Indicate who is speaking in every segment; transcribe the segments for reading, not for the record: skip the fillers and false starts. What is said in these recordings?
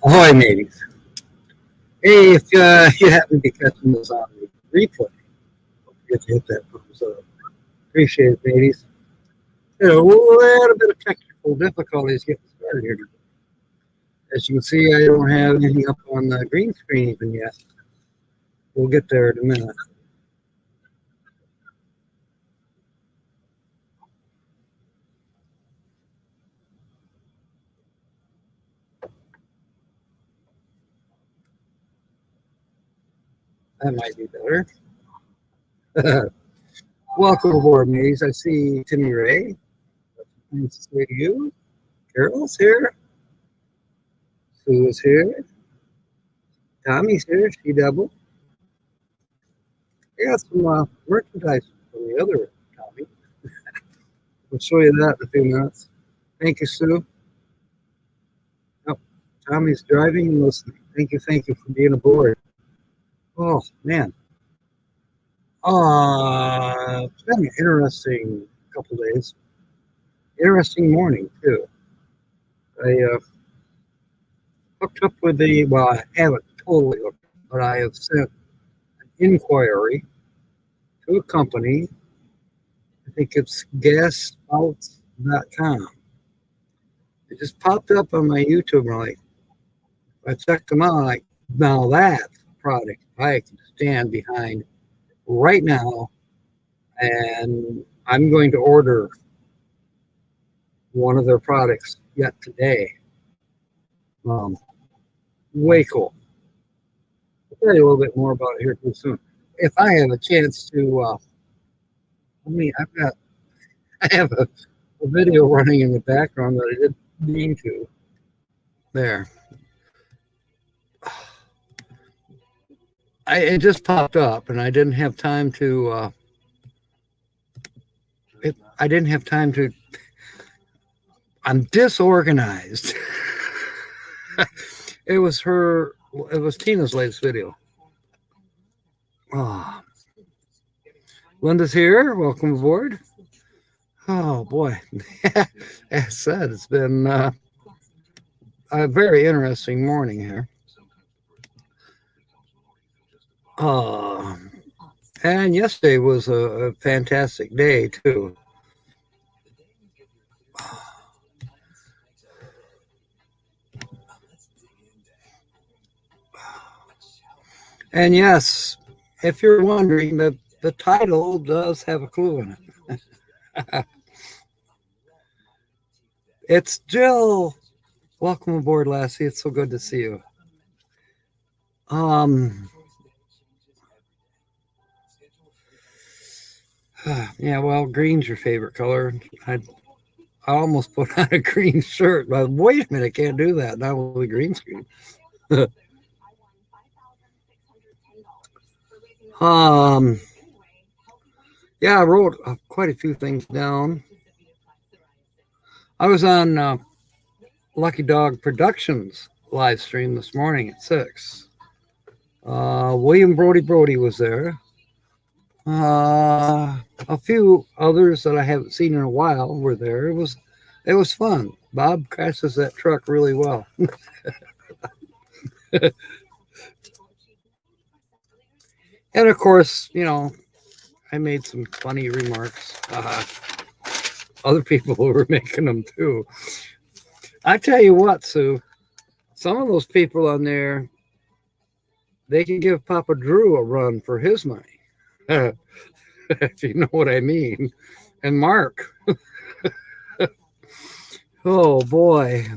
Speaker 1: Ahoy, mateys. Hey, if you happen to be catching this on the replay, don't forget to hit that thumbs up. Appreciate it, mateys. A little bit of technical difficulties getting started here. As you can see, I don't have anything up on the green screen even yet. We'll get there in a minute. That might be better. Welcome aboard, mateys. I see Timmy Ray. Nice to see you. Carol's here. Sue is here. Tommy's here. She double. I got some merchandise from the other Tommy. I'll show you that in a few minutes. Thank you, Sue. Oh, Tommy's driving and listening. Thank you for being aboard. Oh, man. It's been an interesting couple days. Interesting morning, too. I hooked up with well, I haven't totally hooked up, but I have sent an inquiry to a company. I think it's gasspouts.com. It just popped up on my YouTube, and I checked them out, like, now that's a product I can stand behind right now, and I'm going to order one of their products yet today. Way cool. I'll tell you a little bit more about it here pretty soon. If I have a chance to, I have a video running in the background that I didn't mean to. There. It just popped up, and I didn't have time to. I'm disorganized. It was Tina's latest video. Oh. Linda's here. Welcome aboard. Oh boy. As I said, it's been a very interesting morning here. And yesterday was a fantastic day too. And yes, if you're wondering, the title does have a clue in it. It's Jill. Welcome aboard, Lassie. It's so good to see you. Yeah, well, green's your favorite color. I almost put on a green shirt, but wait a minute, I can't do that. Not with a green screen. Yeah, I wrote quite a few things down. I was on Lucky Dog Productions live stream this morning at 6. William Brody was there. A few others that I haven't seen in a while were there. It was fun. Bob crashes that truck really well. And of course, I made some funny remarks. Other people were making them too. I tell you what, Sue, some of those people on there, they can give Papa Drew a run for his money. If you know what I mean. And Mark. Oh boy.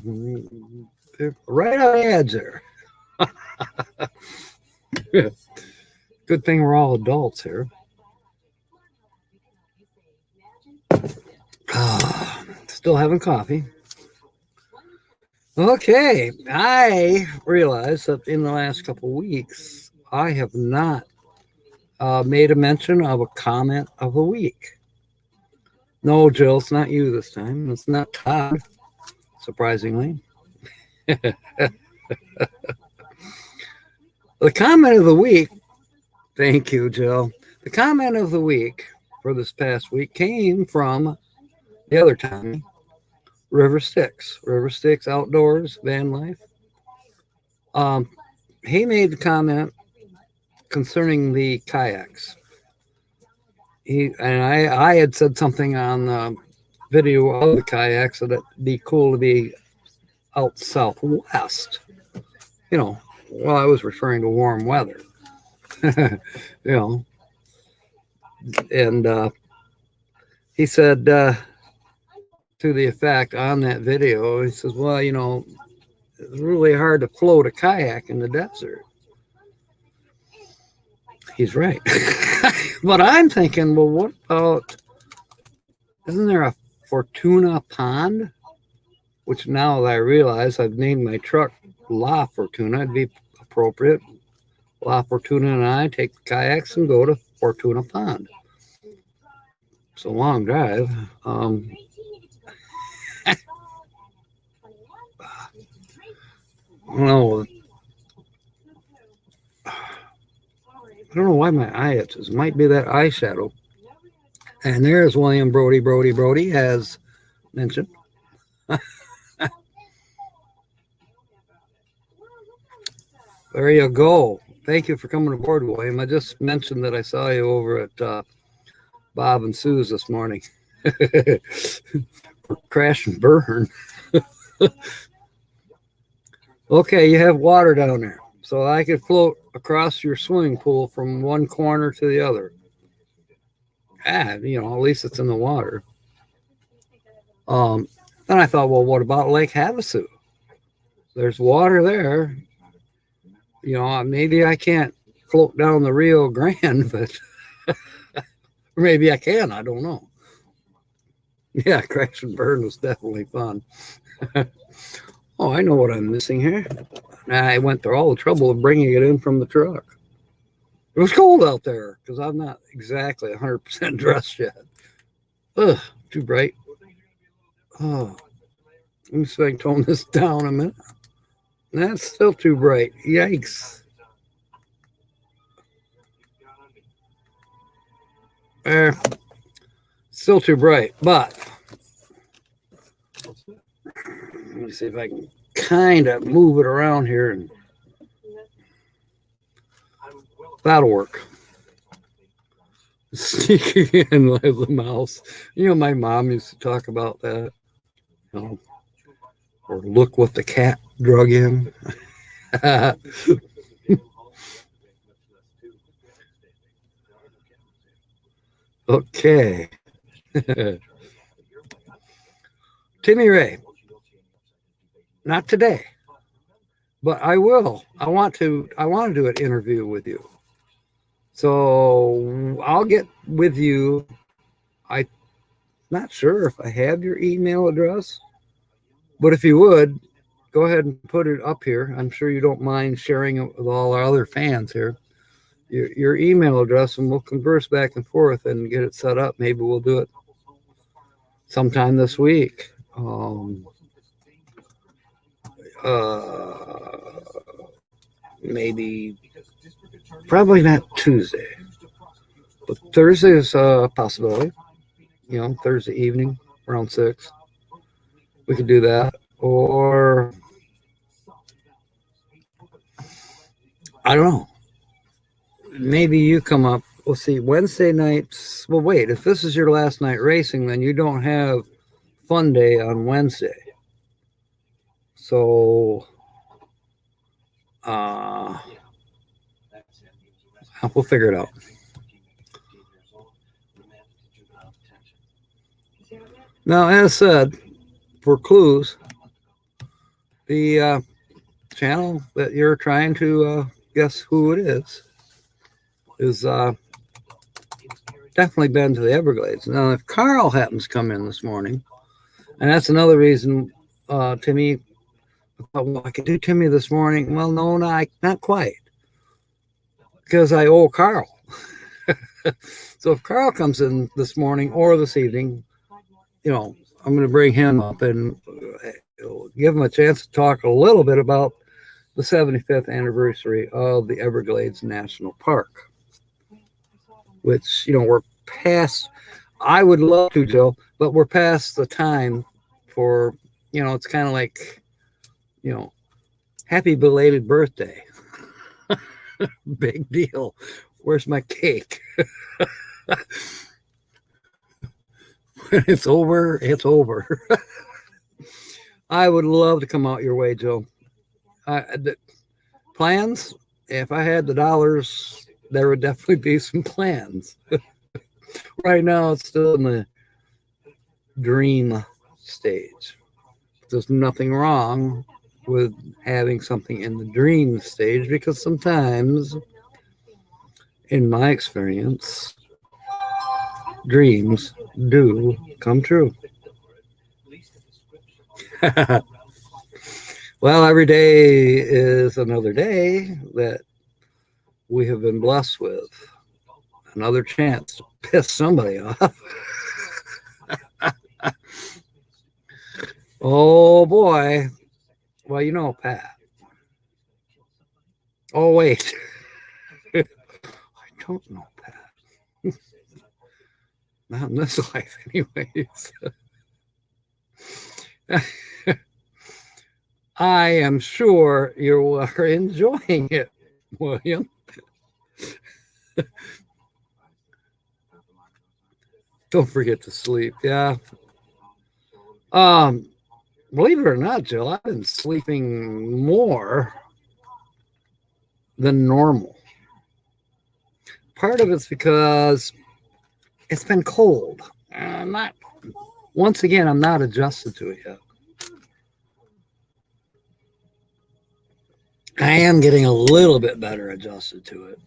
Speaker 1: Right on the edge there. Good thing we're all adults here. Still having coffee. Okay, I realized that in the last couple of weeks, I have not made a mention of a comment of the week. No, Jill, it's not you this time. It's not Todd, surprisingly. The comment of the week, thank you, Jill. The comment of the week for this past week came from the other Tommy, River Styx Outdoors Van Life. He made the comment concerning the kayaks. I had said something on the video of the kayaks that it'd be cool to be out southwest. You know, well, I was referring to warm weather. You know, and he said to the effect on that video, he says, well, you know, it's really hard to float a kayak in the desert. He's right. But I'm thinking, well, what about, isn't there a Fortuna pond? Which now that I realize I've named my truck La Fortuna, it'd be appropriate. La Fortuna and I take the kayaks and go to Fortuna Pond. It's a long drive. No, I don't know why my eye itches. It might be that eyeshadow. And there's William Brody as mentioned. There you go. Thank you for coming aboard, William. I just mentioned that I saw you over at Bob and Sue's this morning. Crash and burn. Okay, you have water down there. So I could float across your swimming pool from one corner to the other. You know, at least it's in the water. Then I thought, well, what about Lake Havasu? There's water there. You know, maybe I can't float down the Rio Grande, but maybe I can. I don't know. Yeah, crash and burn was definitely fun. Oh, I know what I'm missing here. I went through all the trouble of bringing it in from the truck. It was cold out there because I'm not exactly 100% dressed yet. Ugh, too bright. Oh, let me see if I can tone this down a minute. That's still too bright. Yikes. Still too bright, but let me see if I can kind of move it around here, and that'll work. Sneaking in like the mouse. You know, my mom used to talk about that. You know, or look what the cat drug in. Okay. Timmy Ray. Not today, but I will. I want to do an interview with you. So I'll get with you. I'm not sure if I have your email address, but if you would, go ahead and put it up here. I'm sure you don't mind sharing it with all our other fans here. Your email address, and we'll converse back and forth and get it set up. Maybe we'll do it sometime this week. Maybe probably not Tuesday, but Thursday is a possibility. You know, Thursday evening around 6, we could do that. Or I don't know, maybe you come up. We'll see. Wednesday nights. Well, wait, if this is your last night racing, then you don't have fun day on Wednesday. So we'll figure it out. Now, as said, for clues, the channel that you're trying to guess who it is definitely been to the Everglades. Now, if Carl happens to come in this morning, and that's another reason, Timmy, well, I could do Timmy this morning. Well, no, not quite, because I owe Carl. So if Carl comes in this morning or this evening, I'm going to bring him up and give him a chance to talk a little bit about the 75th anniversary of the Everglades National Park, which, we're past. I would love to, Joe, but we're past the time for, it's kind of like, happy belated birthday. Big deal. Where's my cake? When it's over, it's over. I would love to come out your way, Joe. The plans, if I had the dollars, there would definitely be some plans. Right now, it's still in the dream stage. There's nothing wrong with having something in the dream stage, because sometimes, in my experience, dreams do come true. Well, every day is another day that we have been blessed with. Another chance to piss somebody off. Oh boy. Well, Pat. Oh, wait. I don't know, Pat. Not in this life, anyways. I am sure you are enjoying it, William. Don't forget to sleep. Yeah. Believe it or not, Jill, I've been sleeping more than normal. Part of it's because it's been cold. I'm not adjusted to it yet. I am getting a little bit better adjusted to it.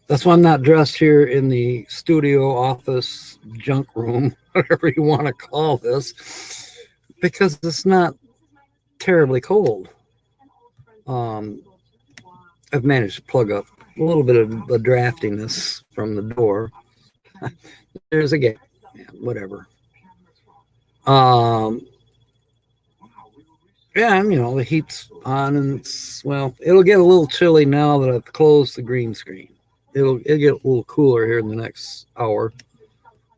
Speaker 1: That's why I'm not dressed here in the studio, office, junk room, whatever you want to call this, because it's not terribly cold. I've managed to plug up a little bit of the draftiness from the door. There's a gap. Yeah, whatever. Yeah, the heat's on, and it'll get a little chilly now that I've closed the green screen. It'll get a little cooler here in the next hour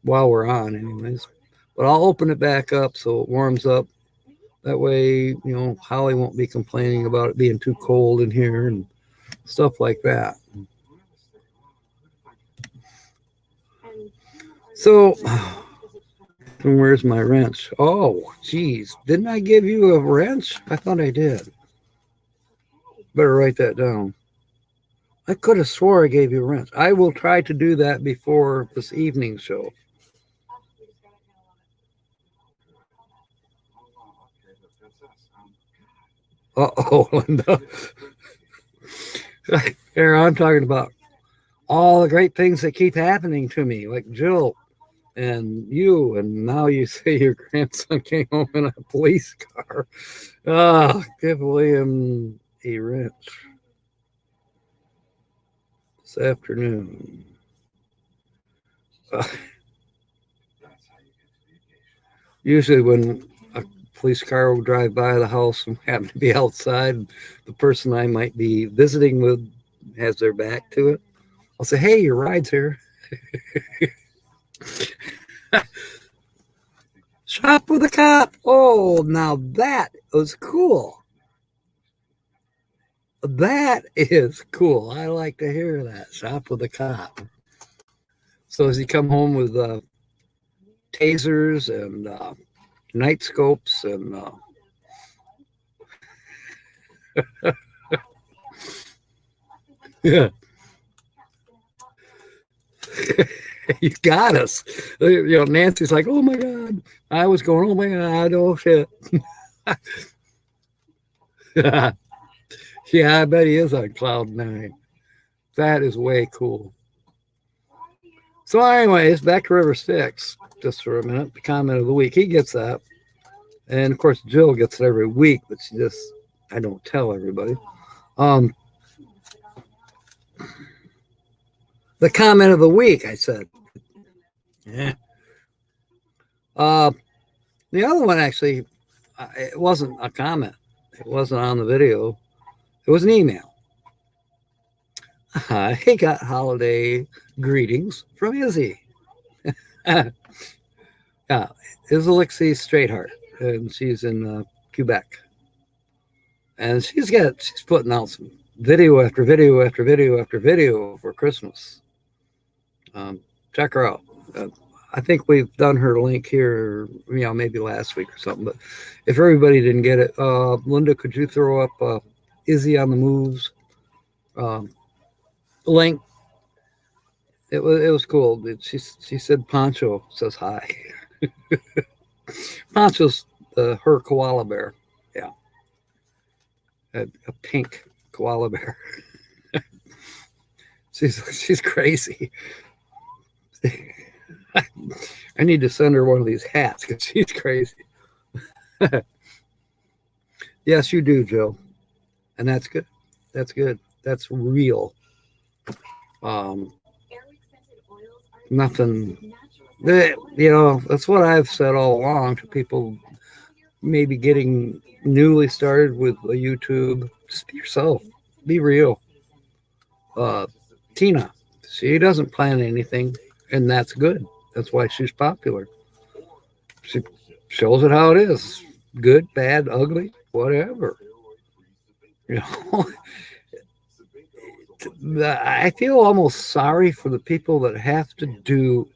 Speaker 1: while we're on, anyways. But I'll open it back up so it warms up. That way, Holly won't be complaining about it being too cold in here and stuff like that. So, where's my wrench? Oh, geez. Didn't I give you a wrench? I thought I did. Better write that down. I could have swore I gave you a wrench. I will try to do that before this evening show. Uh-oh, Linda. Here, I'm talking about all the great things that keep happening to me, like Jill and you, and now you say your grandson came home in a police car. Give William a wrench this afternoon. Usually when a police car will drive by the house and happen to be outside, the person I might be visiting with has their back to it, I'll say, hey, your ride's here. Shop with a cop. Oh, now that was cool. That is cool. I like to hear that. Shop with a cop. So does he come home with tasers and night scopes and yeah. You got us. Nancy's like, oh my God. I was going, oh my God, oh shit. Yeah, I bet he is on cloud nine. That is way cool. So anyways, back to River Styx just for a minute. The comment of the week. He gets that. And of course, Jill gets it every week, but I don't tell everybody. The comment of the week, I said. Yeah. The other one actually, it wasn't a comment. It wasn't on the video. It was an email. I got holiday greetings from Izzy. Yeah, Izzy Straightheart, and she's in Quebec. And she's putting out some video after video after video after video for Christmas. Check her out. I think we've done her link here, maybe last week or something. But if everybody didn't get it, Linda, could you throw up Izzy on the Moves link? It was cool. She said Poncho says hi. Poncho's her koala bear. Yeah, a pink koala bear. she's crazy. I need to send her one of these hats because she's crazy. Yes, you do, Joe. And that's good. That's good. That's real. Nothing. That's what I've said all along to people maybe getting newly started with a YouTube. Just be yourself. Be real. Tina, she doesn't plan anything, and that's good. That's why she's popular. She shows it how it is. Good, bad, ugly, whatever. I feel almost sorry for the people that have to do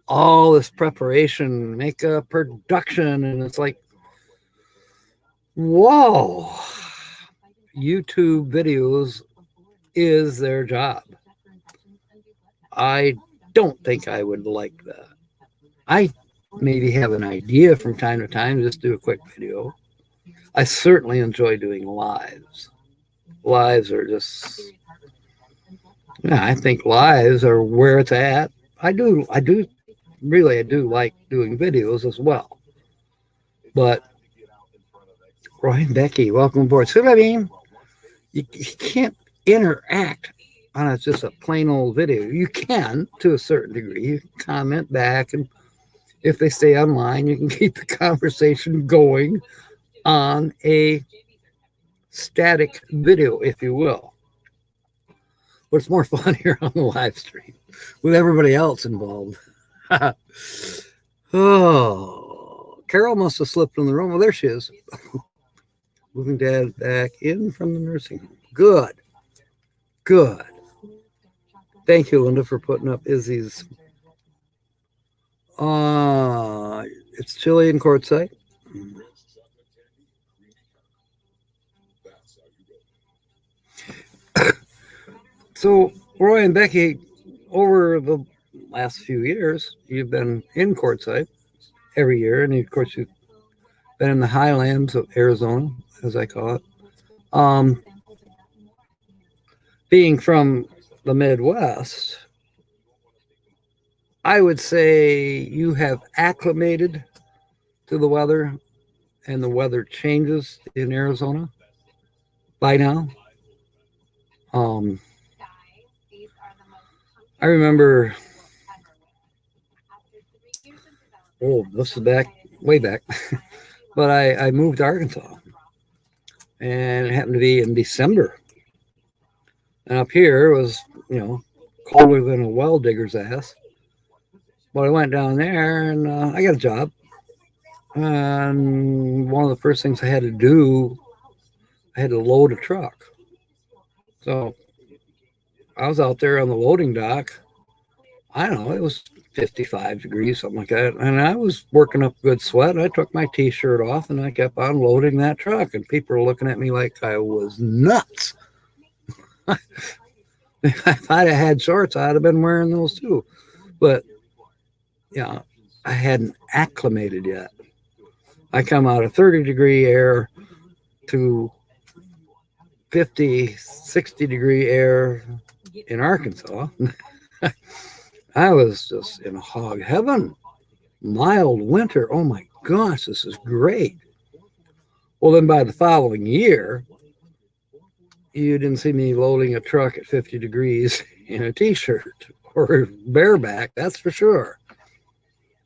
Speaker 1: all this preparation, make a production, and it's like, whoa, YouTube videos is their job. I don't think I would like that. I maybe have an idea from time to time, just do a quick video. I certainly enjoy doing lives. Lives are just, I think lives are where it's at. I do like doing videos as well. But Roy and Becky, welcome aboard. See what I mean? You can't interact on just a plain old video. You can to a certain degree. You can comment back, and if they stay online, you can keep the conversation going on a static video, if you will. But it's more fun here on the live stream with everybody else involved. Oh, Carol must have slipped in the room. Well, there she is. Moving Dad back in from the nursing home. Good. Thank you, Linda, for putting up Izzy's. It's chilly in Quartzsite. So, Roy and Becky, over the last few years, you've been in Quartzsite every year, and of course, you've been in the highlands of Arizona, as I call it. Being from the Midwest, I would say you have acclimated to the weather, and the weather changes in Arizona by now. I remember, this is way back, but I moved to Arkansas, and it happened to be in December. And up here it was, colder than a well digger's ass. But I went down there, and I got a job. And one of the first things I had to do, I had to load a truck. So I was out there on the loading dock. I don't know, it was 55 degrees, something like that. And I was working up a good sweat. I took my T-shirt off, and I kept on loading that truck. And people were looking at me like I was nuts. If I'd have had shorts, I'd have been wearing those too. But, I hadn't acclimated yet. I come out of 30-degree air to 50, 60-degree air in Arkansas. I was just in hog heaven. Mild winter. Oh my gosh, this is great. Well, then by the following year, you didn't see me loading a truck at 50 degrees in a T-shirt or bareback, that's for sure.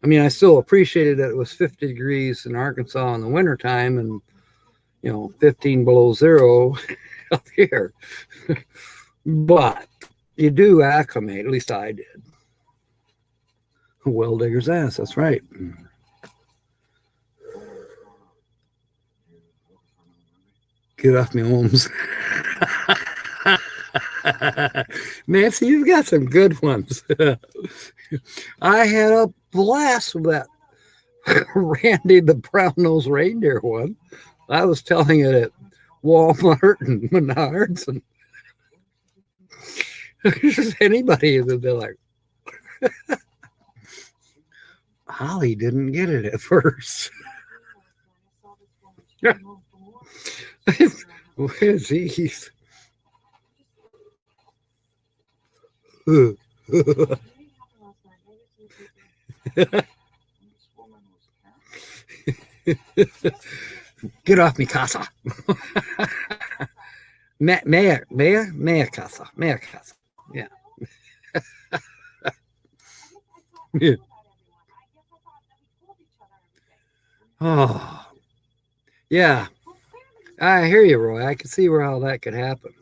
Speaker 1: I mean, I still appreciated that it was 50 degrees in Arkansas in the wintertime and, 15 below zero up here. But you do acclimate, at least I did. Well digger's ass, that's right. Get off me, Holmes. Nancy, you've got some good ones. I had a blast with that Randy the brown-nosed reindeer one. I was telling it at Walmart and Menards, and just anybody would be like, Holly didn't get it at first. Where's he? Get off me casa. Mea casa. Yeah. Yeah. Oh, yeah. I hear you, Roy. I can see how that could happen.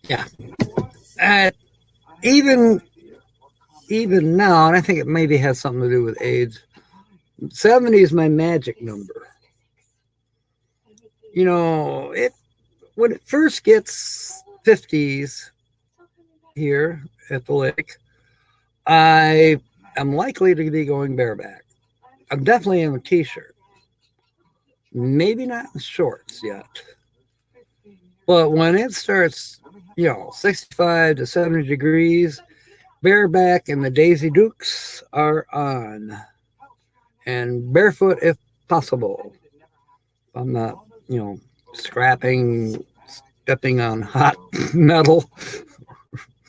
Speaker 1: Yeah. Even now, and I think it maybe has something to do with age. 70 is my magic number. When it first gets 50s here at the lake, I am likely to be going bareback. I'm definitely in a t-shirt. Maybe not in shorts yet. But when it starts, 65 to 70 degrees, bareback and the Daisy Dukes are on. And barefoot if possible. I'm not, stepping on hot metal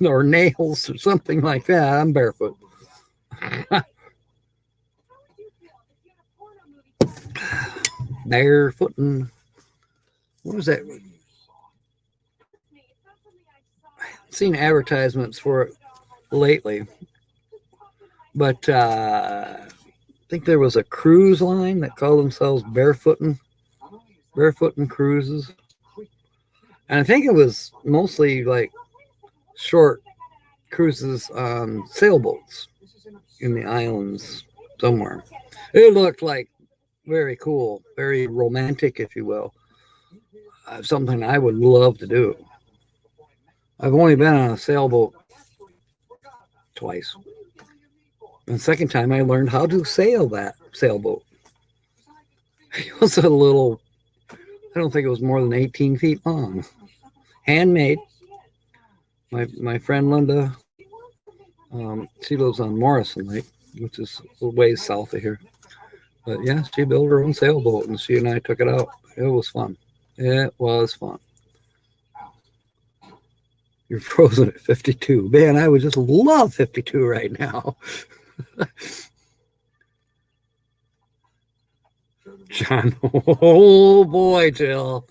Speaker 1: or nails or something like that. I'm barefoot. Barefooting. What was that? I've seen advertisements for it lately, but I think there was a cruise line that called themselves Barefooting Cruises, and I think it was mostly like short cruises on sailboats in the islands somewhere. It looked like very cool, very romantic, if you will. Something I would love to do. I've only been on a sailboat twice. And the second time I learned how to sail that sailboat. It was a little, I don't think it was more than 18 feet long. Handmade. My friend Linda, she lives on Morrison Lake, which is a ways south of here. But yeah, she built her own sailboat and she and I took it out. It was fun. It was fun. You're frozen at 52. Man, I would just love 52 right now. John, oh boy, Jill.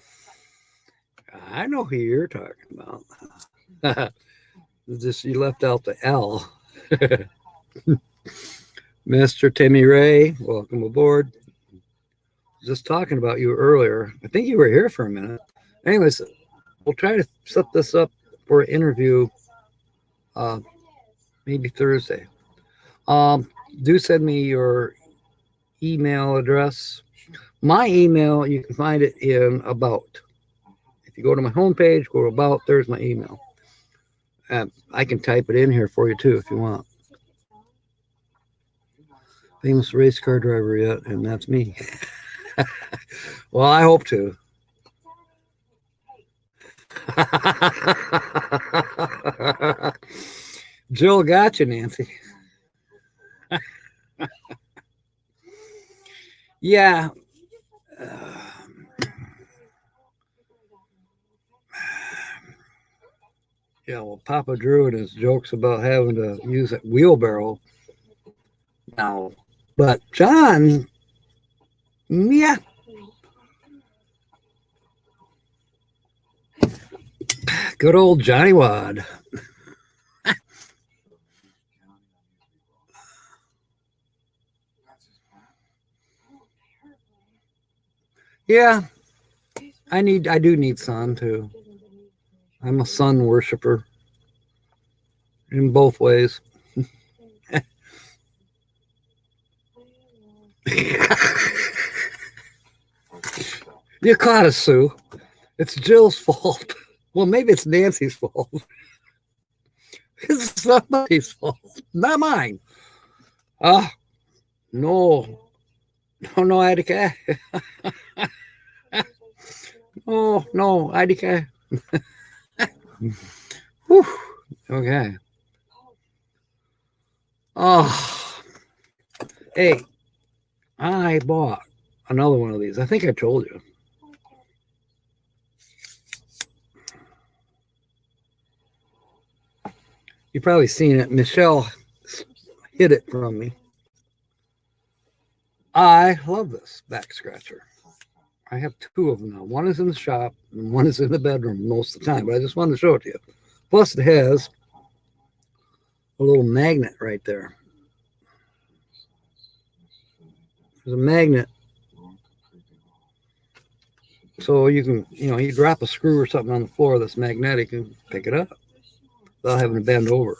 Speaker 1: I know who you're talking about. Just you left out the L. Mr. Timmy Ray, welcome aboard. Just talking about you earlier. I think you were here for a minute. Anyways, we'll try to set this up for an interview maybe Thursday. Do send me your email address. My email, you can find it in About. If you go to my homepage, go to About, there's my email. I can type it in here for you too if you want. Famous race car driver yet, and that's me. Well, I hope to. Jill got you, Nancy. Yeah. Yeah, well, Papa Drew and his jokes about having to use a wheelbarrow now. But John, yeah. Good old Johnny Wad. Yeah, I do need sun too. I'm a sun worshiper in both ways. You caught us, Sue. It's Jill's fault. Well, maybe it's Nancy's fault. It's somebody's fault, not mine. No. No, IDK. No, IDK. Whew. Okay. Oh, hey, I bought another one of these. I think I told you. You've probably seen it. Michelle hid it from me. I love this back scratcher. I have two of them now. One is in the shop and one is in the bedroom most of the time, but I just wanted to show it to you. Plus it has a little magnet right there. There's a magnet. So you can, you drop a screw or something on the floor that's magnetic and pick it up without having to bend over.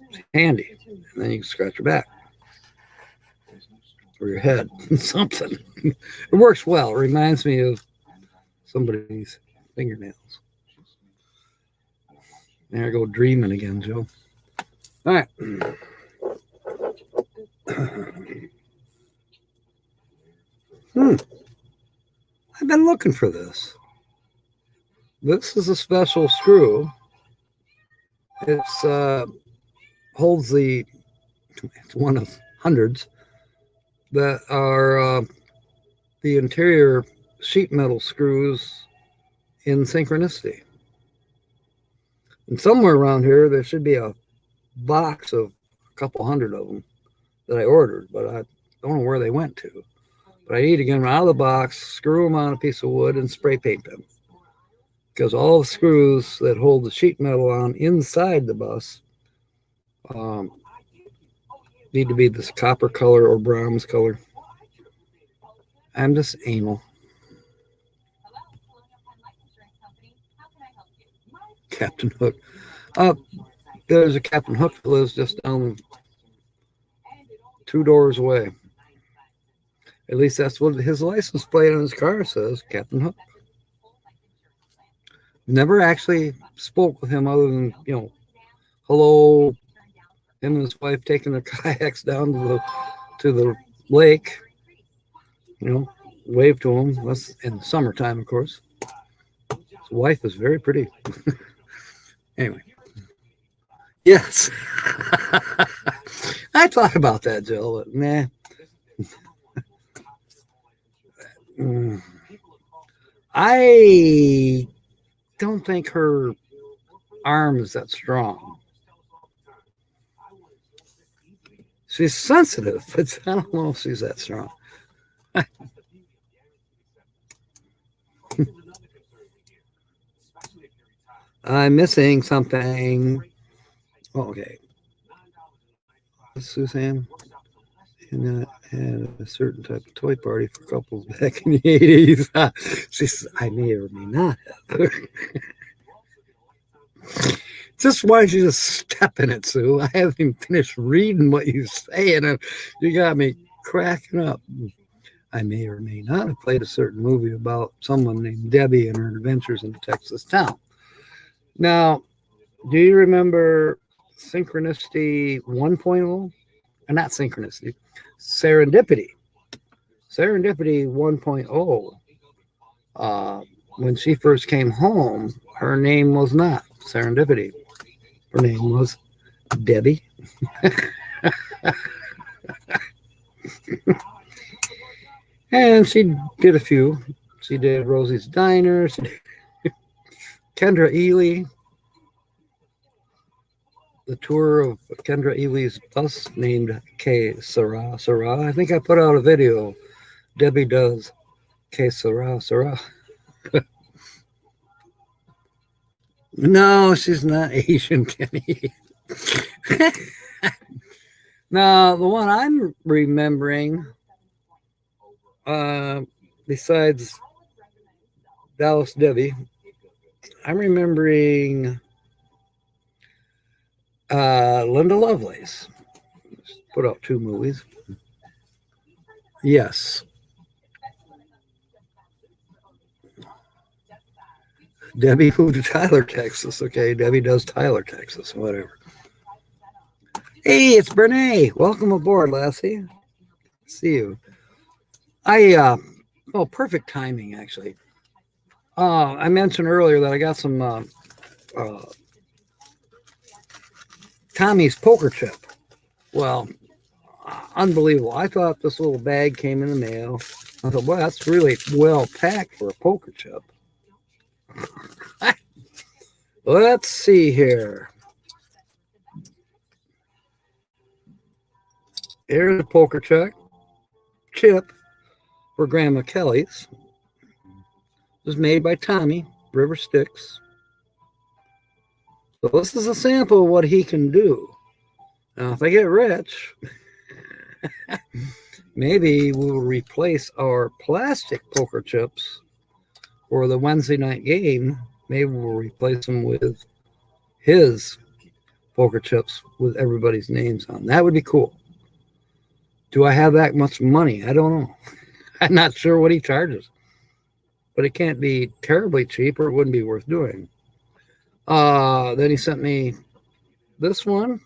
Speaker 1: It's handy. And then you can scratch your back or your head, something. It works well. It reminds me of somebody's fingernails. There I go dreaming again, Joe. All right. I've been looking for this. This is a special screw. It's holds it's one of hundreds that are the interior sheet metal screws in Synchronicity. And somewhere around here, there should be a box of a couple hundred of them that I ordered, but I don't know where they went to. But I need to get them out of the box, screw them on a piece of wood, and spray paint them. Because all the screws that hold the sheet metal on inside the bus need to be this copper color or bronze color. I'm just anal. Captain Hook. There's a Captain Hook that lives just down 2 doors away. At least that's what his license plate on his car says, Captain Hook. Never actually spoke with him other than, hello, him and his wife taking their kayaks down to the lake, wave to him. That's in the summertime, of course. His wife is very pretty. Anyway. Yes. I thought about that, Jill, but nah. I don't think her arm is that strong. She's sensitive, but I don't know if she's that strong. I'm missing something. Oh, okay. Suzanne and had a certain type of toy party for couples back in the 80s. She says, I may or may not have. Just why don't you just step in it, Sue? I haven't even finished reading what you're saying, and you got me cracking up. I may or may not have played a certain movie about someone named Debbie and her adventures in a Texas town. Now, do you remember Synchronicity 1.0? Not Synchronicity, Serendipity. Serendipity 1.0. When she first came home, her name was not Serendipity. Her name was Debbie. And she did a few. She did Rosie's Diner. She did Kendra Ely. The tour of Kendra Ely's bus named K Sarah. I think I put out a video. Debbie does K Sarah. No, she's not Asian, Kenny. Now, the one I'm remembering, besides Dallas Debbie, I'm remembering Linda Lovelace. Put out 2 movies. Yes. Debbie moved to Tyler, Texas. Okay, Debbie does Tyler, Texas, whatever. Hey, it's Brene. Welcome aboard, Lassie. See you. Perfect timing, actually. I mentioned earlier that I got some Tommy's poker chip. Well, unbelievable. I thought this little bag came in the mail. I thought, well, that's really well packed for a poker chip. Let's see here. Here's a poker chip for Grandma Kelly's. It was made by Tommy, River Sticks. So this is a sample of what he can do. Now, if I get rich, maybe we'll replace our plastic poker chips for the Wednesday night game. Maybe we'll replace them with his poker chips with everybody's names on. That would be cool. Do I have that much money? I don't know. I'm not sure what he charges. But it can't be terribly cheap or it wouldn't be worth doing. Then he sent me this one.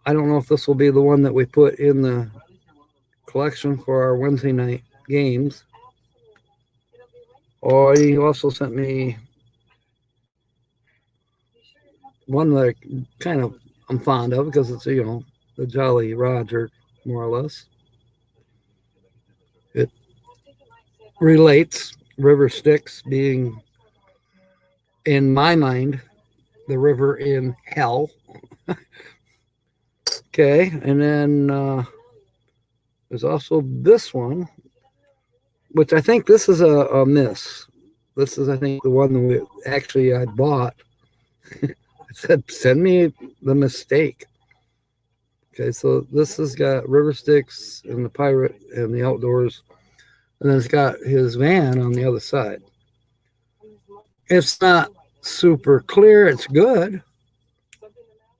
Speaker 1: I don't know if this will be the one that we put in the collection for our Wednesday night games. Or he also sent me one that I'm fond of because it's, the Jolly Roger, more or less. It relates River Styx being, in my mind, the river in hell. Okay, and then there's also this one, which I think this is a miss. This is, I think, the one that I bought. I said, send me the mistake. Okay, so this has got River Styx and the Pirate and the Outdoors, and then it's got his van on the other side. It's not super clear. It's good.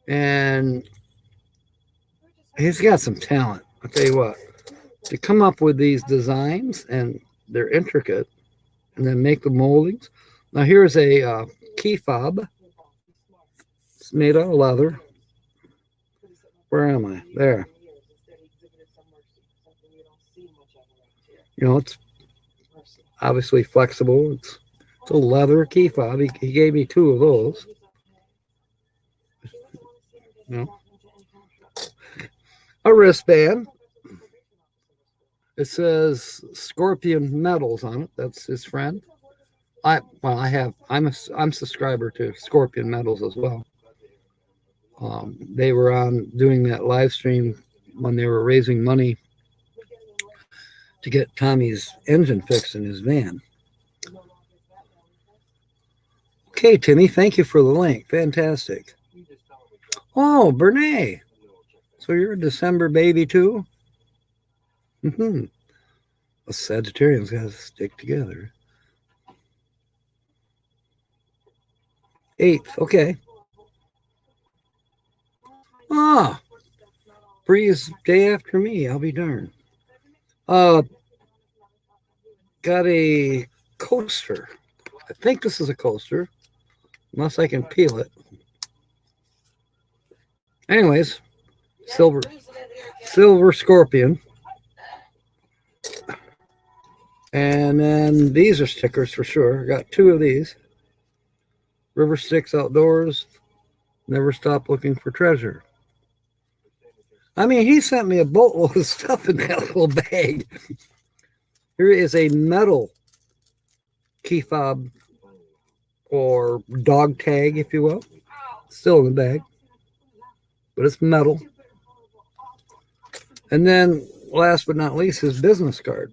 Speaker 1: And he's got some talent. I'll tell you what. To come up with these designs, and they're intricate, and then make the moldings. Now here's a key fob. It's made out of leather. Where am I? There. It's obviously flexible. It's a leather key fob. He gave me 2 of those. A wristband. It says Scorpion Metals on it. That's his friend. I'm a subscriber to Scorpion Metals as well. They were on doing that live stream when they were raising money to get Tommy's engine fixed in his van. Okay, Timmy, thank you for the link. Fantastic. Oh, Brene. So you're a December baby too? Mm-hmm. A Sagittarian's got to stick together. 8th, okay. Breeze day after me, I'll be darned. Got a coaster. I think this is a coaster, unless I can peel it. Anyways, silver Scorpion. And then these are stickers for sure. Got 2 of these. River Styx Outdoors. Never stop looking for treasure. I mean, he sent me a boatload of stuff in that little bag. Here is a metal key fob or dog tag, if you will. Still in the bag, but it's metal. And then, last but not least, his business card.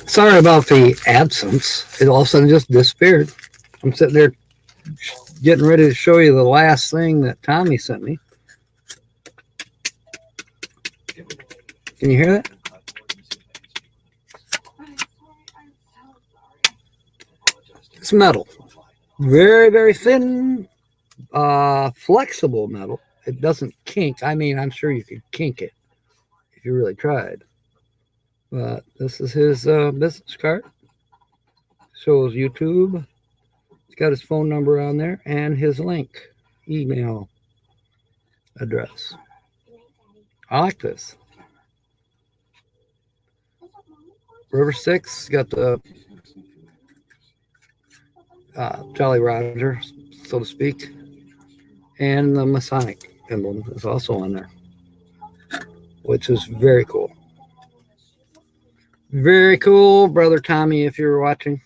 Speaker 1: Sorry about the absence. It all of a sudden just disappeared. I'm sitting there getting ready to show you the last thing that Tommy sent me. Can you hear that? It's metal. Very, very thin, flexible metal. It doesn't kink. I mean, I'm sure you could kink it if you really tried. But this is his business card. Shows YouTube. It's got his phone number on there and his link, email address. I like this. River 6 got the Jolly Roger, so to speak, and the Masonic emblem is also on there, which is very cool. Very cool, Brother Tommy, if you're watching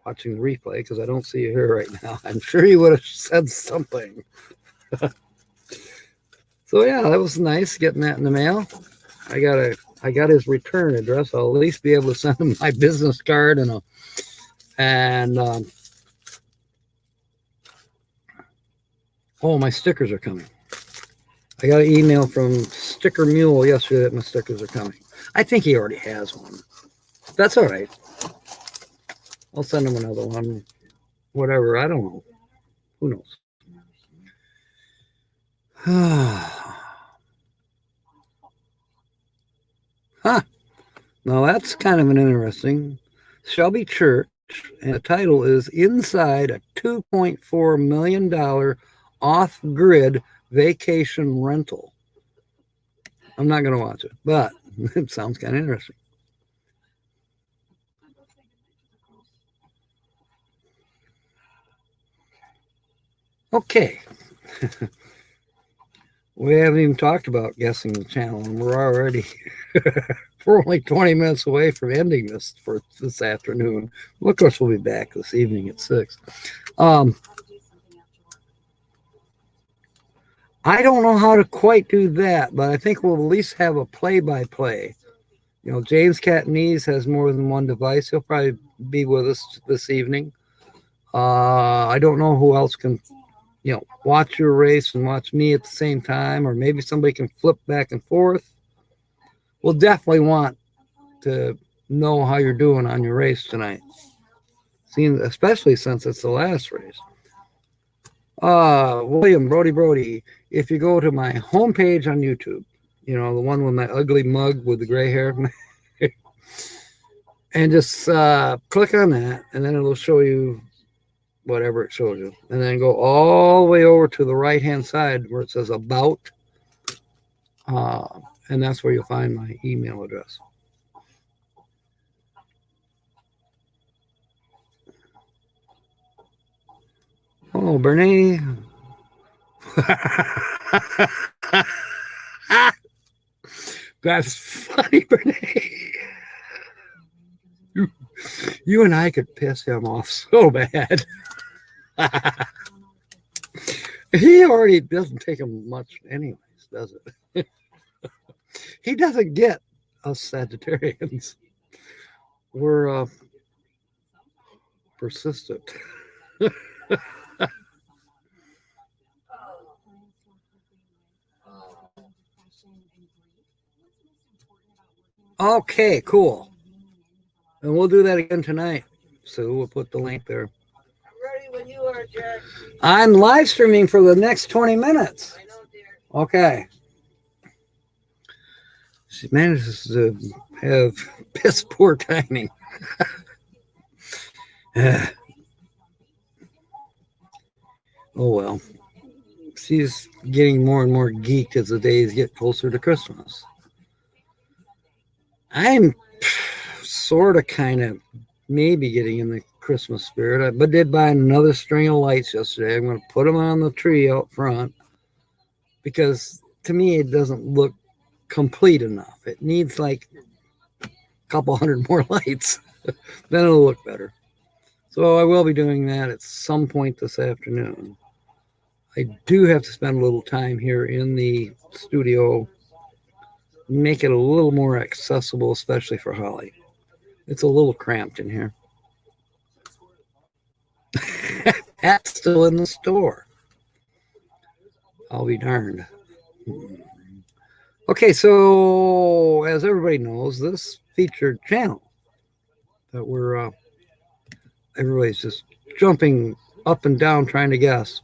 Speaker 1: the replay, because I don't see you here right now. I'm sure you would have said something. So yeah, that was nice getting that in the mail. I got his return address. I'll at least be able to send him my business card and oh, my stickers are coming. I got an email from Sticker Mule yesterday that my stickers are coming. I think he already has one. That's all right. I'll send him another one. Whatever. I don't know. Who knows? Huh. Now that's kind of an interesting. Shelby Church, and the title is Inside a $2.4 million off-grid vacation rental. I'm not going to watch it, but it sounds kind of interesting. Okay. We haven't even talked about guessing the channel, and we're only 20 minutes away from ending this for this afternoon. Well, of course, we'll be back this evening at 6. I don't know how to quite do that, but I think we'll at least have a play-by-play. You know, James Catanese has more than one device. He'll probably be with us this evening. I don't know who else can, you know, watch your race and watch me at the same time, or maybe somebody can flip back and forth. We'll definitely want to know how you're doing on your race tonight, especially since it's the last race. William Brody, if you go to my homepage on YouTube, you know, the one with my ugly mug with the gray hair, and just click on that, and then it'll show you whatever it shows you, and then go all the way over to the right hand side where it says about, and that's where you'll find my email address. Oh, Bernie. That's funny, Bernie. You and I could piss him off so bad. He already doesn't take him much anyways, does it? He doesn't get us Sagittarians. We're persistent. Okay, cool. And we'll do that again tonight. So we'll put the link there.
Speaker 2: I'm ready when you are, Jack.
Speaker 1: I'm live streaming for the next 20 minutes.
Speaker 2: I know, dear.
Speaker 1: Okay. She manages to have piss poor timing. Oh, well. She's getting more and more geeked as the days get closer to Christmas. I'm sort of kind of maybe getting in the Christmas spirit. I did buy another string of lights yesterday. I'm going to put them on the tree out front because to me it doesn't look complete enough. It needs like a couple hundred more lights. Then it'll look better. So I will be doing that at some point this afternoon. I do have to spend a little time here in the studio make it a little more accessible, especially for Holly. It's a little cramped in here. That's still in the store. I'll be darned. Okay, so as everybody knows, this featured channel that we're everybody's just jumping up and down trying to guess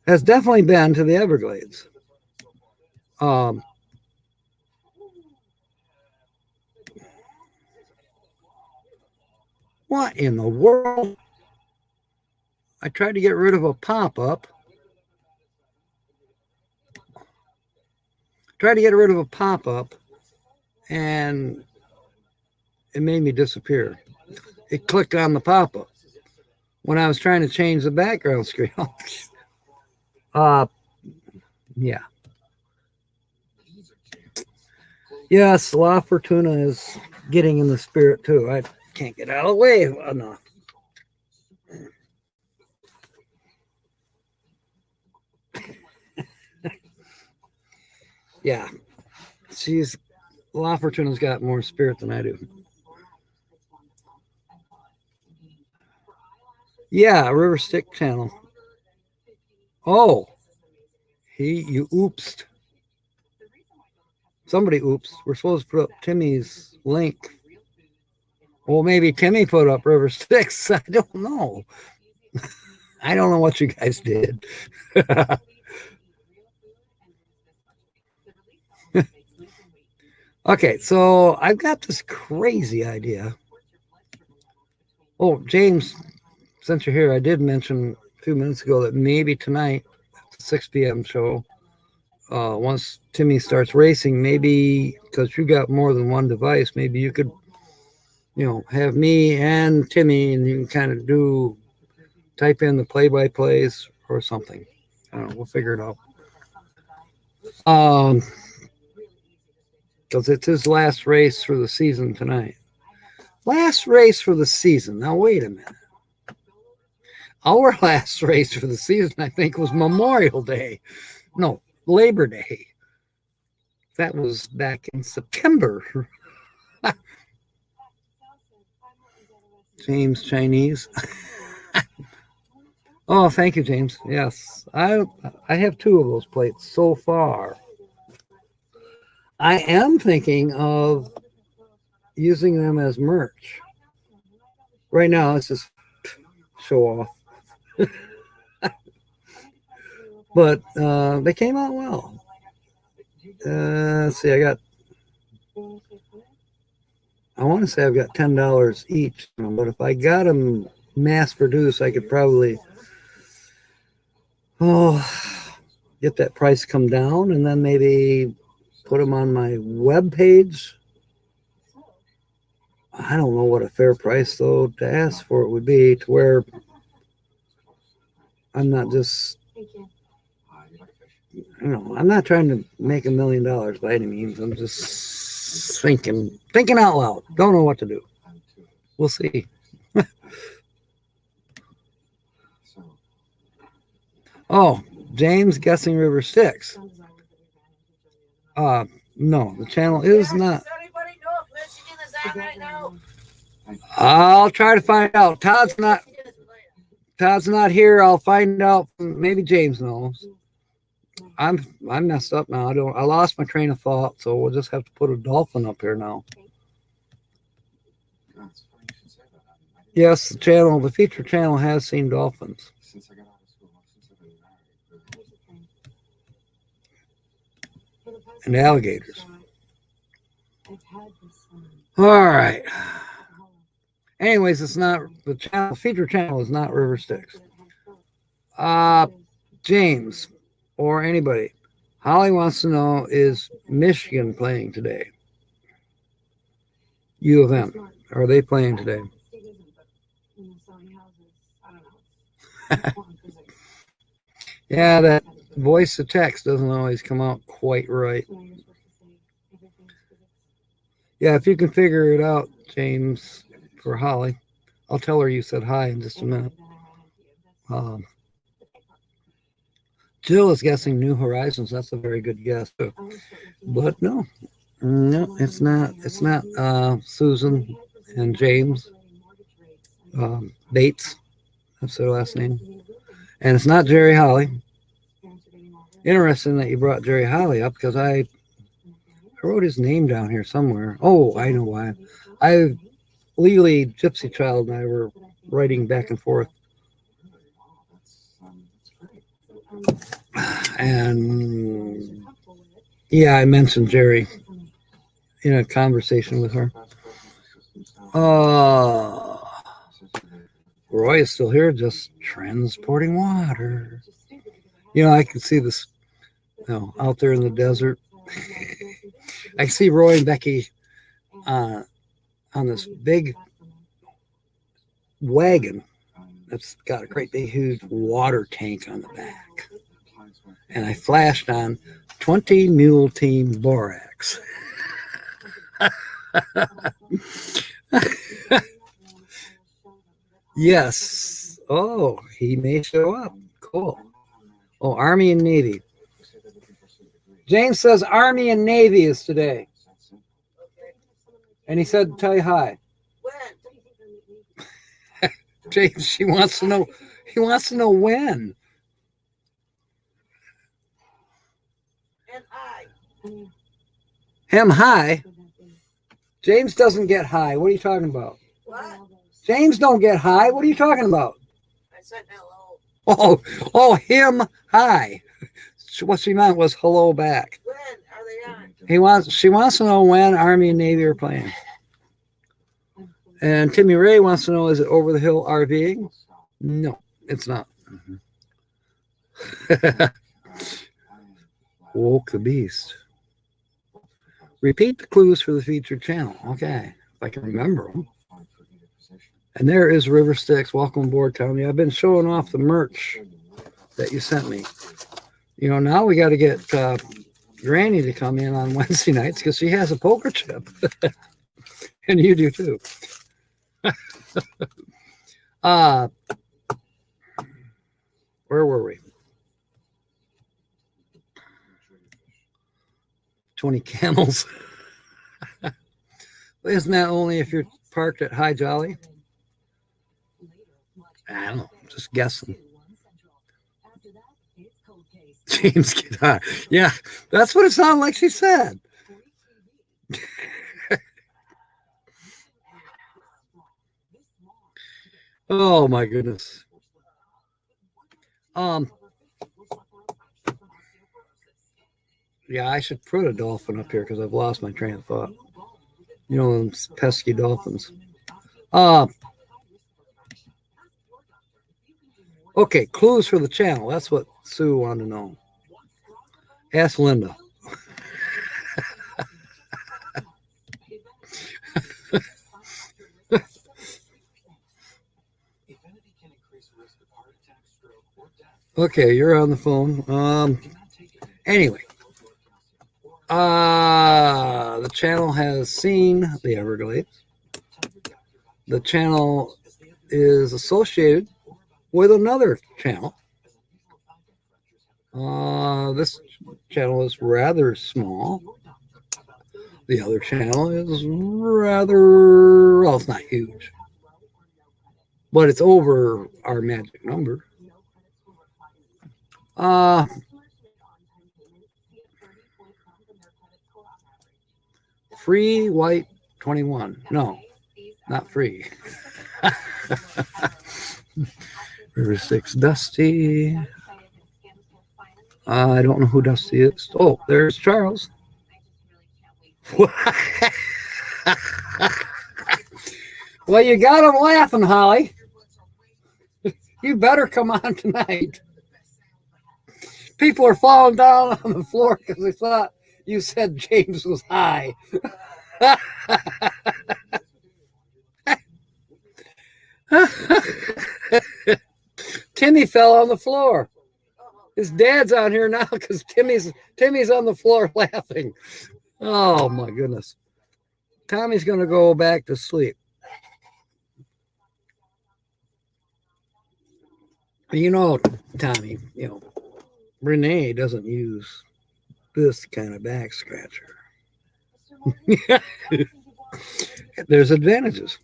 Speaker 1: has definitely been to the Everglades. What in the world? I tried to get rid of a pop-up. Tried to get rid of a pop-up, and it made me disappear. It clicked on the pop-up when I was trying to change the background screen. Yeah. Yes, La Fortuna is getting in the spirit too. I can't get out of the way enough. Yeah, La Fortuna's got more spirit than I do. Yeah, River Stick Channel. Oh, you oopsed. Somebody oops. We're supposed to put up Timmy's link. Well, maybe Timmy put up River Sticks. I don't know. I don't know what you guys did. Okay, so I've got this crazy idea. Oh, James, since you're here, I did mention a few minutes ago that maybe tonight at the 6 p.m. show, once Timmy starts racing, maybe because you got more than one device, maybe you could, have me and Timmy, and you can kind of type in the play-by-plays or something. I don't know. We'll figure it out. Because it's his last race for the season tonight. Last race for the season. Now, wait a minute. Our last race for the season, I think, was Memorial Day. No, Labor Day. That was back in September. James Chinese. Oh, thank you, James. Yes, I have 2 of those plates so far. I am thinking of using them as merch. Right now, it's just show off. But they came out well. Let's see, I want to say I've got $10 each, but if I got them mass produced, I could probably get that price come down, and then maybe put them on my web page. I don't know what a fair price though to ask for it would be, to where I'm not just, I'm not trying to make $1 million by any means. I'm just thinking out loud. Don't know what to do. We'll see. Oh, James guessing River Sticks. No, the channel is not.
Speaker 2: Does anybody know if Michigan is on right now?
Speaker 1: I'll try to find out. Todd's not here. I'll find out. Maybe James knows. I'm messed up now. I lost my train of thought, so we'll just have to put a dolphin up here now. Yes, the feature channel has seen dolphins. And alligators. All right. Anyways, it's not the channel. Feature channel is not River Sticks. James or anybody, Holly wants to know: is Michigan playing today? U of M, are they playing today? Yeah, that voice to text doesn't always come out quite right. Yeah, if you can figure it out, James, for Holly, I'll tell her you said hi in just a minute. Jill is guessing New Horizons. That's a very good guess. But no, it's not. It's not Susan and James Bates. That's their last name. And it's not Jerry Holly. Interesting that you brought Jerry Holly up because I wrote his name down here somewhere. Oh, I know why. Lily, Gypsy Child, and I were writing back and forth. And yeah, I mentioned Jerry in a conversation with her. Roy is still here, just transporting water. I can see this, out there in the desert. I see Roy and Becky on this big wagon that's got a great big huge water tank on the back. And I flashed on 20 Mule Team Borax. Yes. Oh, he may show up. Cool. Oh, Army and Navy. James says Army and Navy is today. And he said, tell you hi. James, he wants to know when.
Speaker 2: And I.
Speaker 1: Him high? James doesn't get high. What are you talking about?
Speaker 2: What?
Speaker 1: James don't get high. What are you talking about?
Speaker 2: I said hello.
Speaker 1: Oh, him high. What she meant was hello back.
Speaker 2: When are they on?
Speaker 1: She wants to know when Army and Navy are playing. And Timmy Ray wants to know, is it Over the Hill RVing? No, it's not. Woke the beast. Repeat the clues for the featured channel. Okay, if I can remember them. And there is River Styx. Welcome aboard, Tommy. I've been showing off the merch that you sent me. Now we got to get Granny to come in on Wednesday nights because she has a poker chip. And you do too. Where were we? 20 camels. Isn't that only if you're parked at High Jolly? I don't know. Just guessing. James get high. Yeah, that's what it sounded like she said. Oh my goodness. Yeah, I should put a dolphin up here because I've lost my train of thought. Those pesky dolphins. Okay, clues for the channel. That's what Sue wanted to know. Ask Linda. Okay, you're on the phone. Anyway, the channel has seen the Everglades. The channel is associated with another channel. This channel is rather small. The other channel is well, it's not huge, but it's over our magic number. Free white 21. No, not free. River Styx Dusty. I don't know who Dusty is. Oh, there's Charles. Well, you got him laughing, Holly. You better come on tonight. People are falling down on the floor because they thought you said James was high. Timmy fell on the floor. His dad's on here now because Timmy's on the floor laughing. Oh my goodness. Tommy's gonna go back to sleep. Tommy, Renee doesn't use this kind of back scratcher. There's advantages.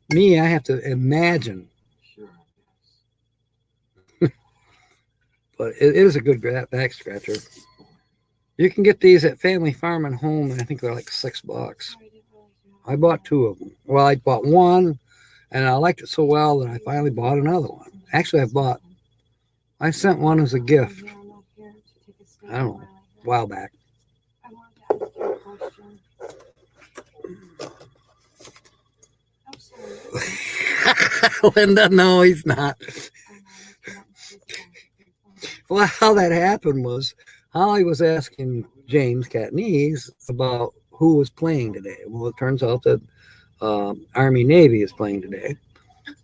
Speaker 1: Me, I have to imagine. But it is a good back scratcher. You can get these at Family Farm and Home, and I think they're like $6. I bought 2 of them. Well, I bought one, and I liked it so well that I finally bought another one. Actually, I sent one as a gift. I don't know, a while back. Linda, no, he's not. Well, how that happened was Holly was asking James Catnese about who was playing today. Well, it turns out that Army Navy is playing today.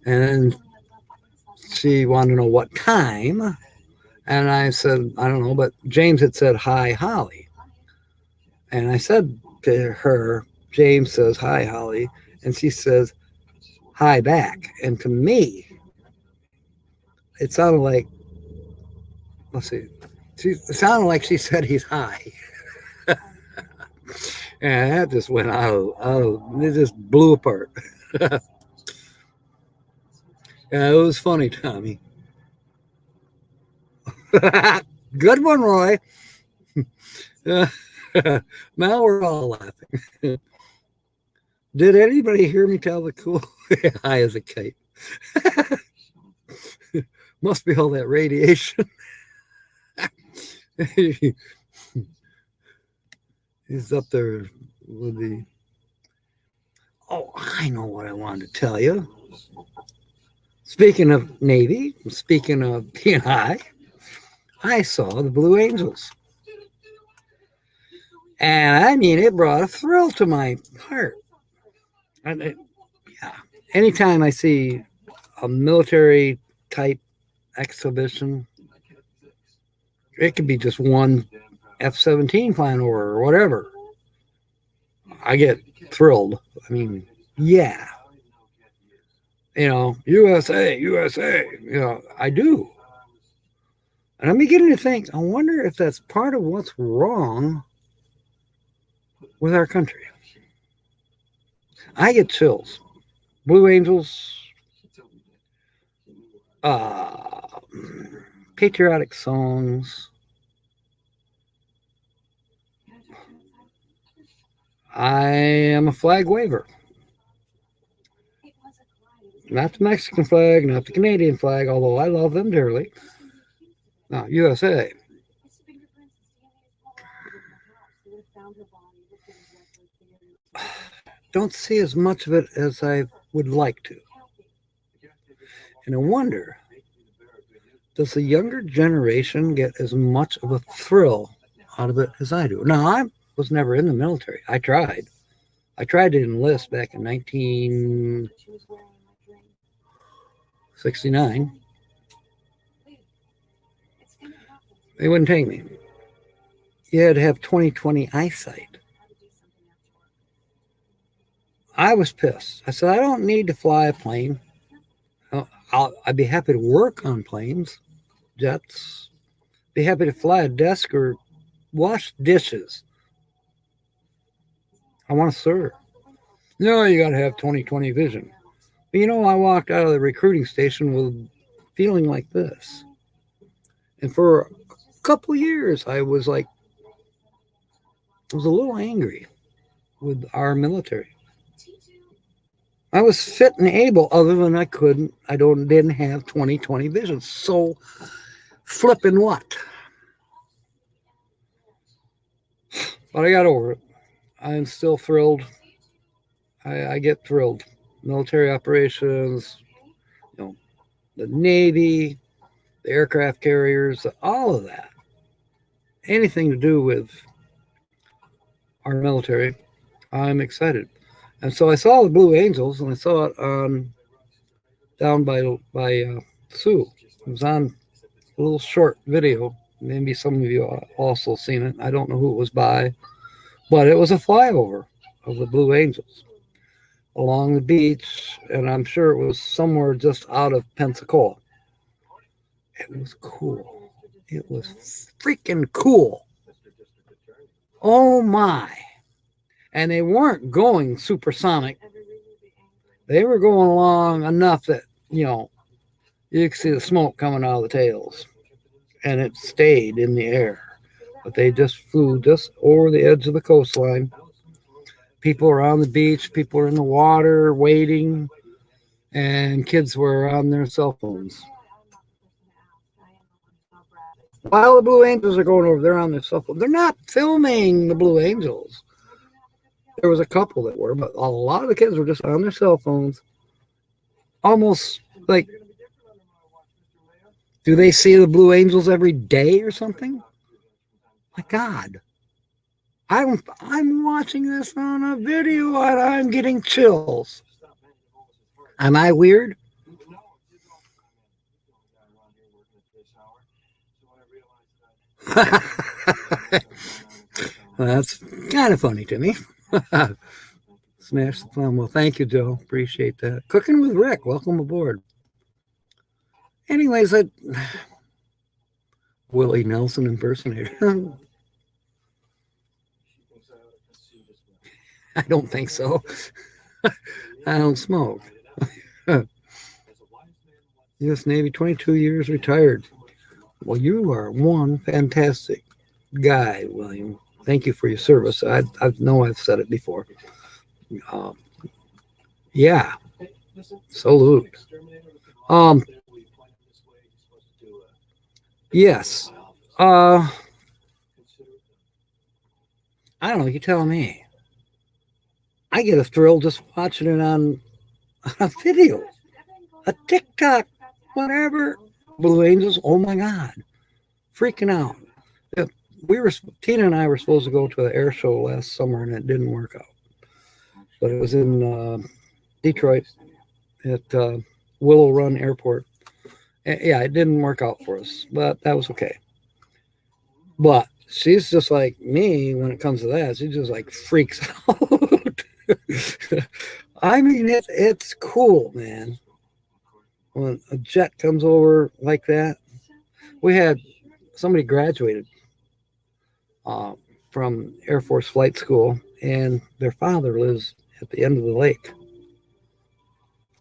Speaker 1: And she wanted to know what time. And I said, I don't know, but James had said, hi, Holly. And I said to her, James says, hi, Holly. And she says, hi back. And to me, it sounded like, let's see, it sounded like she said he's high. And that just went out. It just blew apart. Yeah, it was funny, Tommy. Good one, Roy. Now we're all laughing. Did anybody hear me tell the cool high as a kite? Must be all that radiation. He's up there with the. Oh, I know what I wanted to tell you. Speaking of Navy, speaking of being high, I saw the Blue Angels. And I mean, it brought a thrill to my heart. Yeah. Anytime I see a military type exhibition, it could be just one F-17 flying over or whatever, I get thrilled. I mean, yeah. You know, USA, USA, you know, I do. And I'm beginning to think, I wonder if that's part of what's wrong with our country. I get chills. Blue Angels, patriotic songs. I am a flag waver. Not the Mexican flag, not the Canadian flag, although I love them dearly. No, USA. Don't see as much of it as I would like to. And I wonder, does the younger generation get as much of a thrill out of it as I do? Now, I was never in the military. I tried. I tried to enlist back in 1969. They wouldn't take me. You had to have 20/20 eyesight. I was pissed. I said, I don't need to fly a plane. I'd be happy to work on planes, jets. Be happy to fly a desk or wash dishes. I want to serve. No, you got to have 20/20 vision. But you know, I walked out of the recruiting station with feeling like this. And for a couple years, I was a little angry with our military. I was fit and able, other than I didn't have 20/20 vision. So flipping what? But I got over it. I'm still thrilled. I get thrilled. Military operations, you know, the Navy, the aircraft carriers, all of that. Anything to do with our military, I'm excited. And so I saw the Blue Angels, and I saw it down by Sioux. It was on a little short video. Maybe some of you also seen it. I don't know who it was by, but it was a flyover of the Blue Angels along the beach, and I'm sure it was somewhere just out of Pensacola. It was cool. It was freaking cool. Oh my. And they weren't going supersonic. They were going along enough that, you know, you could see the smoke coming out of the tails. And it stayed in the air. But they just flew just over the edge of the coastline. People were on the beach. People were in the water waiting. And kids were on their cell phones. While the Blue Angels are going over, they're on their cell phone. They're not filming the Blue Angels. There was a couple that were, but a lot of the kids were just on their cell phones. Almost like, do they see the Blue Angels every day or something? My God. I'm watching this on a video and I'm getting chills. Am I weird? That's kind of funny to me. Smash the fun. Well, thank you, Joe. Appreciate that. Cooking with Rick. Welcome aboard. Anyways, Willie Nelson impersonator. I don't think so. I don't smoke. U.S. Navy, 22 years retired. Well, you are one fantastic guy, William. Thank you for your service. I know I've said it before. Yeah. Salute. Yes. I don't know. You tell me. I get a thrill just watching it on a video, a TikTok, whatever. Blue Angels. Oh my God. Freaking out. Tina and I were supposed to go to an air show last summer and it didn't work out. But it was in Detroit at Willow Run Airport. Yeah, it didn't work out for us, but that was okay. But she's just like me when it comes to that. She just like freaks out. I mean, it's cool, man. When a jet comes over like that. We had somebody graduated from Air Force Flight School, and their father lives at the end of the lake.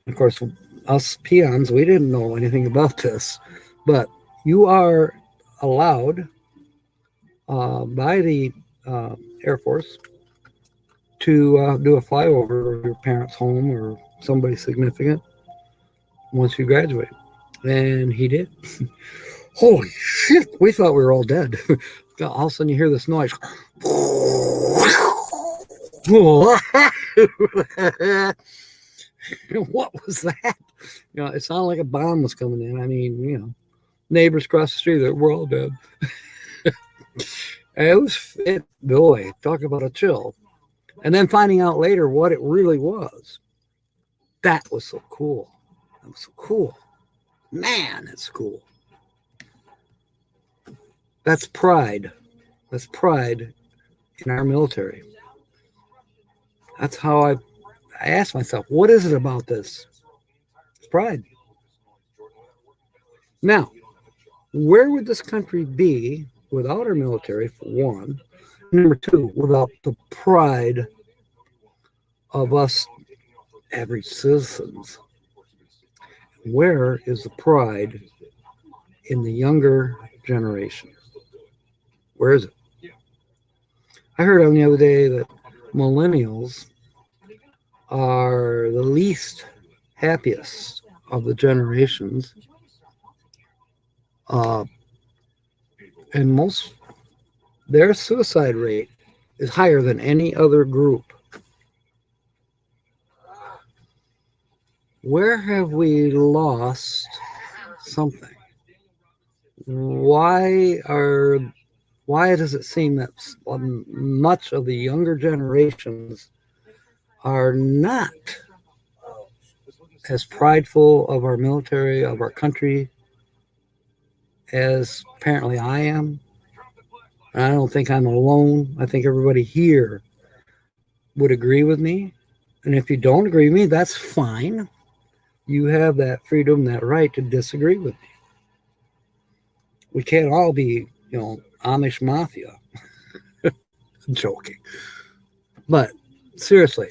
Speaker 1: Of course, us peons, we didn't know anything about this, but you are allowed by the Air Force to do a flyover of your parents' home or somebody significant once you graduate. And he did. Holy shit, we thought we were all dead. All of a sudden you hear this noise. What was that? You know, it sounded like a bomb was coming in. I mean, you know, neighbors across the street, we're all dead. Boy, talk about a chill. And then finding out later what it really was. That was so cool. That was so cool. Man, it's cool. That's pride. That's pride in our military. That's how I asked myself, what is it about this? It's pride. Now, where would this country be without our military, for one? Number two, without the pride of us average citizens? Where is the pride in the younger generation? Where is it? I heard on the other day that millennials are the least happiest of the generations. And their suicide rate is higher than any other group. Where have we lost something? Why does it seem that much of the younger generations are not as prideful of our military, of our country, as apparently I am? And I don't think I'm alone. I think everybody here would agree with me. And if you don't agree with me, that's fine. You have that freedom, that right to disagree with me. we can't all be, Amish mafia. I'm joking. But seriously,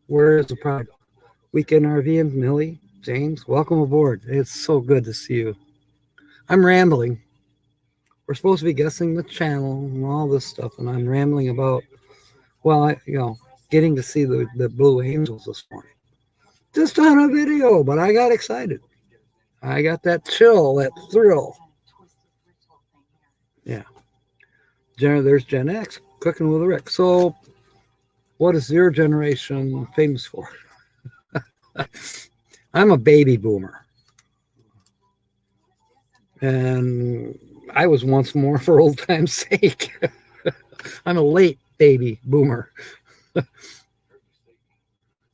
Speaker 1: where is the pride? Weekend RV and Millie, James, welcome aboard. It's so good to see you. I'm rambling. We're supposed to be guessing the channel and all this stuff, and I'm rambling about, getting to see the Blue Angels this morning. Just on a video, but I got excited. I got that chill, that thrill. Yeah. There's Gen X, cooking with Rick. So, what is your generation famous for? I'm a baby boomer. And I was once more for old time's sake. I'm a late baby boomer. The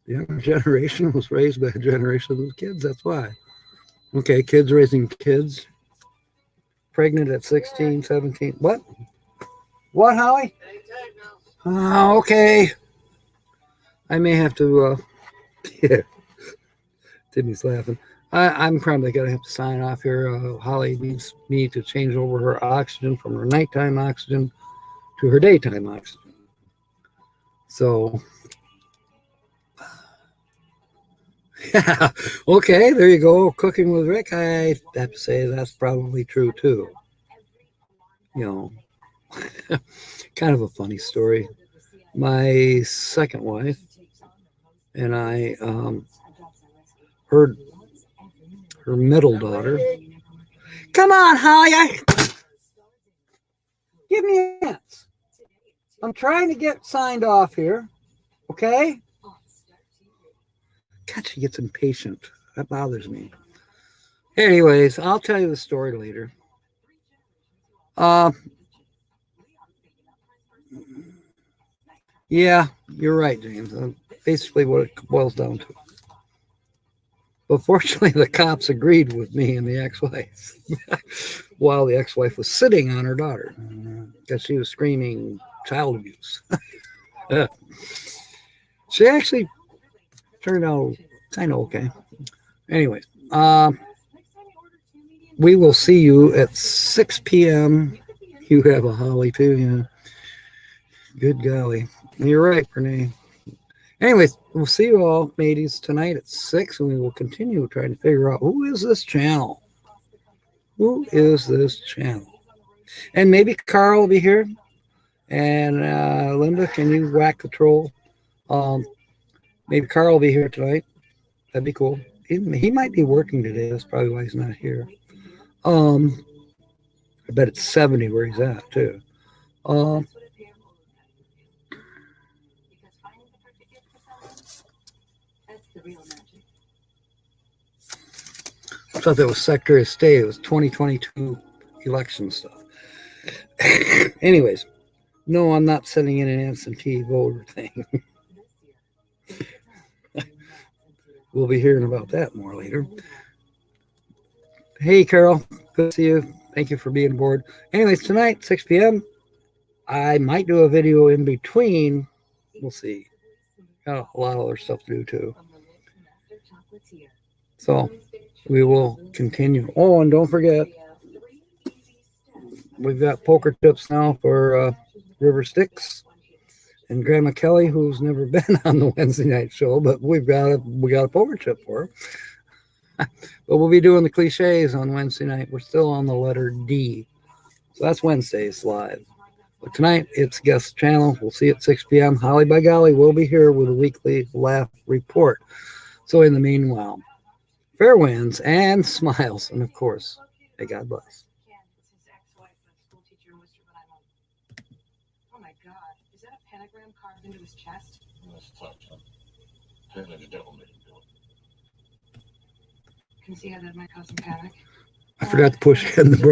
Speaker 1: younger generation was raised by a generation of kids. That's why. Okay, kids raising kids. Pregnant at 16, 17. What? What, Howie? Okay. I may have to, yeah. Timmy's laughing. I'm probably going to have to sign off here. Holly needs me to change over her oxygen from her nighttime oxygen to her daytime oxygen. So, yeah. Okay, there you go. Cooking with Rick. I have to say that's probably true too. Kind of a funny story. My second wife and I heard her middle daughter. Come on, Holly. Give me a chance. I'm trying to get signed off here. Okay? God, she gets impatient. That bothers me. Anyways, I'll tell you the story later. Yeah, you're right, James. Basically what it boils down to. But fortunately, the cops agreed with me and the ex-wife while the ex-wife was sitting on her daughter because she was screaming child abuse. She actually turned out kind of okay. Anyways, we will see you at 6 p.m. You have a Holly too, yeah. Good golly. You're right, Renee. Anyways, we'll see you all, mateys, tonight at 6, and we will continue trying to figure out who is this channel. Who is this channel? And maybe Carl will be here. And Linda, can you whack the troll? Maybe Carl will be here tonight. That'd be cool. He might be working today. That's probably why he's not here. I bet it's 70 where he's at, too. I thought that was Secretary of State. It was 2022 election stuff. Anyways, no, I'm not sending in an absentee voter thing. We'll be hearing about that more later. Hey, Carol. Good to see you. Thank you for being aboard. Anyways, tonight, 6 p.m., I might do a video in between. We'll see. Got a lot of other stuff to do, too. So, we will continue. Oh, and don't forget, we've got poker tips now for River Styx and Grandma Kelly, who's never been on the Wednesday night show, but we got a poker tip for her. But we'll be doing the cliches on Wednesday night. We're still on the letter D. So that's Wednesday's live. But tonight, it's guest channel. We'll see you at 6 p.m. Holly by golly will be here with a weekly laugh report. So in the meanwhile, fair winds and smiles. And of course, may God bless.
Speaker 3: Oh my God. Is that a pentagram carved into his chest?
Speaker 4: That's tough, John. Apparently the devil made him do it.
Speaker 3: Can see how that might cause some panic.
Speaker 1: I forgot to push in the